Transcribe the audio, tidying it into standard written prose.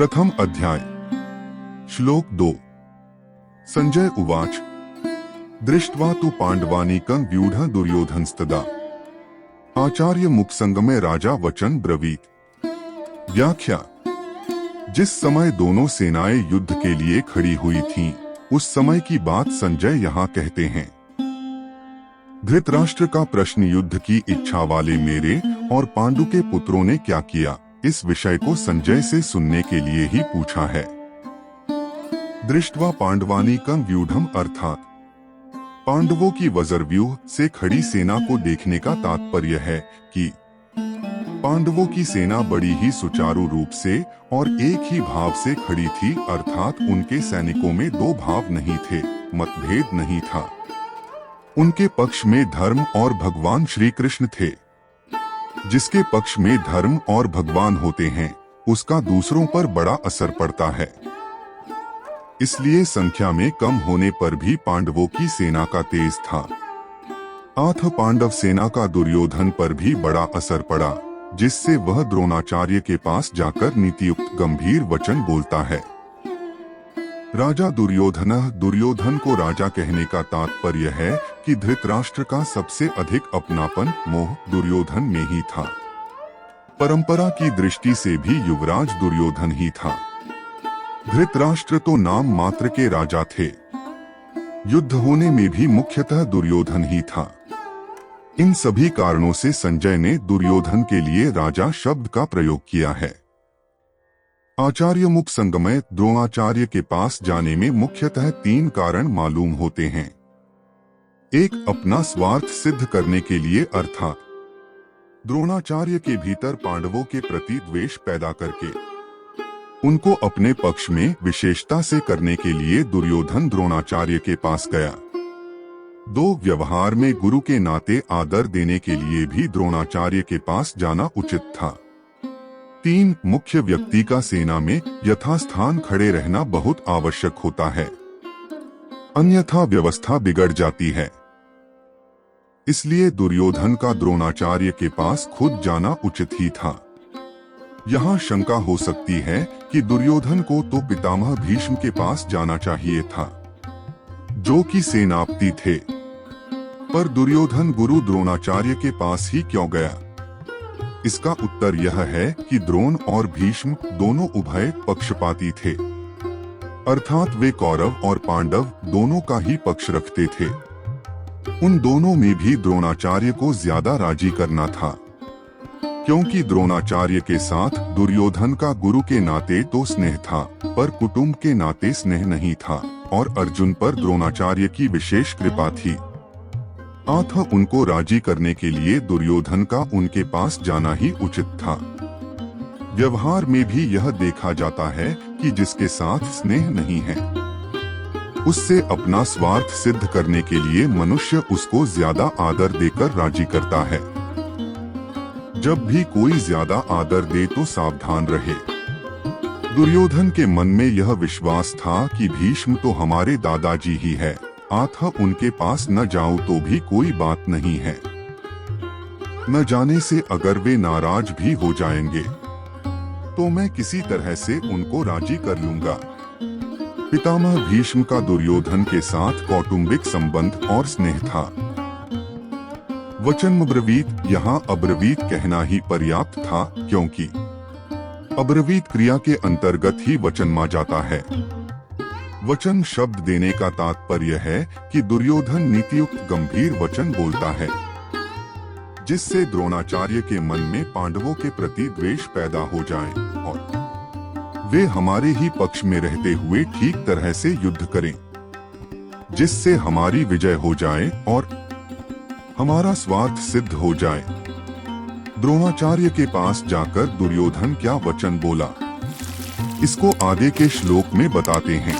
प्रथम अध्याय श्लोक 2। संजय उवाच दृष्ट्वा तु पांडवानीकं व्यूढ़ दुर्योधनस्तदा आचार्य मुखसंगमे राजा वचन ब्रवीत। व्याख्या। जिस समय दोनों सेनाएं युद्ध के लिए खड़ी हुई थीं, उस समय की बात संजय यहाँ कहते हैं। धृतराष्ट्र का प्रश्न युद्ध की इच्छा वाले मेरे और पांडु के पुत्रों ने क्या किया, इस विषय को संजय से सुनने के लिए ही पूछा है। दृष्ट्वा पांडवानीकं व्यूढ़म अर्थात पांडवों की वज्रव्यूह से खड़ी सेना को देखने का तात्पर्य है कि पांडवों की सेना बड़ी ही सुचारू रूप से और एक ही भाव से खड़ी थी, अर्थात उनके सैनिकों में दो भाव नहीं थे, मतभेद नहीं था। उनके पक्ष में धर्म और भगवान श्री कृष्ण थे। जिसके पक्ष में धर्म और भगवान होते हैं, उसका दूसरों पर बड़ा असर पड़ता है। इसलिए संख्या में कम होने पर भी पांडवों की सेना का तेज था। आठ पांडव सेना का दुर्योधन पर भी बड़ा असर पड़ा, जिससे वह द्रोणाचार्य के पास जाकर नीतियुक्त गंभीर वचन बोलता है। राजा दुर्योधन को राजा कहने का तात्पर्य है कि धृतराष्ट्र का सबसे अधिक अपनापन मोह दुर्योधन में ही था। परंपरा की दृष्टि से भी युवराज दुर्योधन ही था। धृतराष्ट्र तो नाम मात्र के राजा थे। युद्ध होने में भी मुख्यतः दुर्योधन ही था। इन सभी कारणों से संजय ने दुर्योधन के लिए राजा शब्द का प्रयोग किया है। आचार्य मुख संगमय द्रोणाचार्य के पास जाने में मुख्यतः तीन कारण मालूम होते हैं। एक, अपना स्वार्थ सिद्ध करने के लिए, अर्थात द्रोणाचार्य के भीतर पांडवों के प्रति द्वेष पैदा करके उनको अपने पक्ष में विशेषता से करने के लिए दुर्योधन द्रोणाचार्य के पास गया। दो, व्यवहार में गुरु के नाते आदर देने के लिए भी द्रोणाचार्य के पास जाना उचित था। तीन, मुख्य व्यक्ति का सेना में यथास्थान खड़े रहना बहुत आवश्यक होता है, अन्यथा व्यवस्था बिगड़ जाती है। इसलिए दुर्योधन का द्रोणाचार्य के पास खुद जाना उचित ही था। यहाँ शंका हो सकती है कि दुर्योधन को तो पितामह भीष्म के पास जाना चाहिए था, जो कि सेनापति थे, पर दुर्योधन गुरु द्रोणाचार्य के पास ही क्यों गया? इसका उत्तर यह है कि द्रोण और भीष्म दोनों उभय पक्षपाती थे, अर्थात वे कौरव और पांडव दोनों का ही पक्ष रखते थे। उन दोनों में भी द्रोणाचार्य को ज्यादा राजी करना था, क्योंकि द्रोणाचार्य के साथ दुर्योधन का गुरु के नाते तो स्नेह था, पर कुटुंब के नाते स्नेह नहीं था, और अर्जुन पर द्रोणाचार्य की विशेष कृपा थी। अतः उनको राजी करने के लिए दुर्योधन का उनके पास जाना ही उचित था। व्यवहार में भी यह देखा जाता है कि जिसके साथ स्नेह नहीं है, उससे अपना स्वार्थ सिद्ध करने के लिए मनुष्य उसको ज्यादा आदर देकर राजी करता है। जब भी कोई ज्यादा आदर दे तो सावधान रहे। दुर्योधन के मन में यह विश्वास था कि भीष्म तो हमारे दादाजी ही है, अतः उनके पास न जाऊं तो भी कोई बात नहीं है। न जाने से अगर वे नाराज भी हो जाएंगे तो मैं किसी तरह से उनको राजी कर लूंगा। पितामह भीष्म का दुर्योधन के साथ कौटुंबिक संबंध और स्नेह था। वचन ब्रवीत, यहाँ अब्रवीत कहना ही पर्याप्त था, क्योंकि अब्रवीत क्रिया के अंतर्गत ही वचन मा जाता है। वचन शब्द देने का तात्पर्य है कि दुर्योधन नीतियुक्त गंभीर वचन बोलता है, जिससे द्रोणाचार्य के मन में पांडवों के प्रति द्वेष पैदा हो जाए और वे हमारे ही पक्ष में रहते हुए ठीक तरह से युद्ध करें, जिससे हमारी विजय हो जाए और हमारा स्वार्थ सिद्ध हो जाए। द्रोणाचार्य के पास जाकर दुर्योधन क्या वचन बोला, इसको आगे के श्लोक में बताते हैं।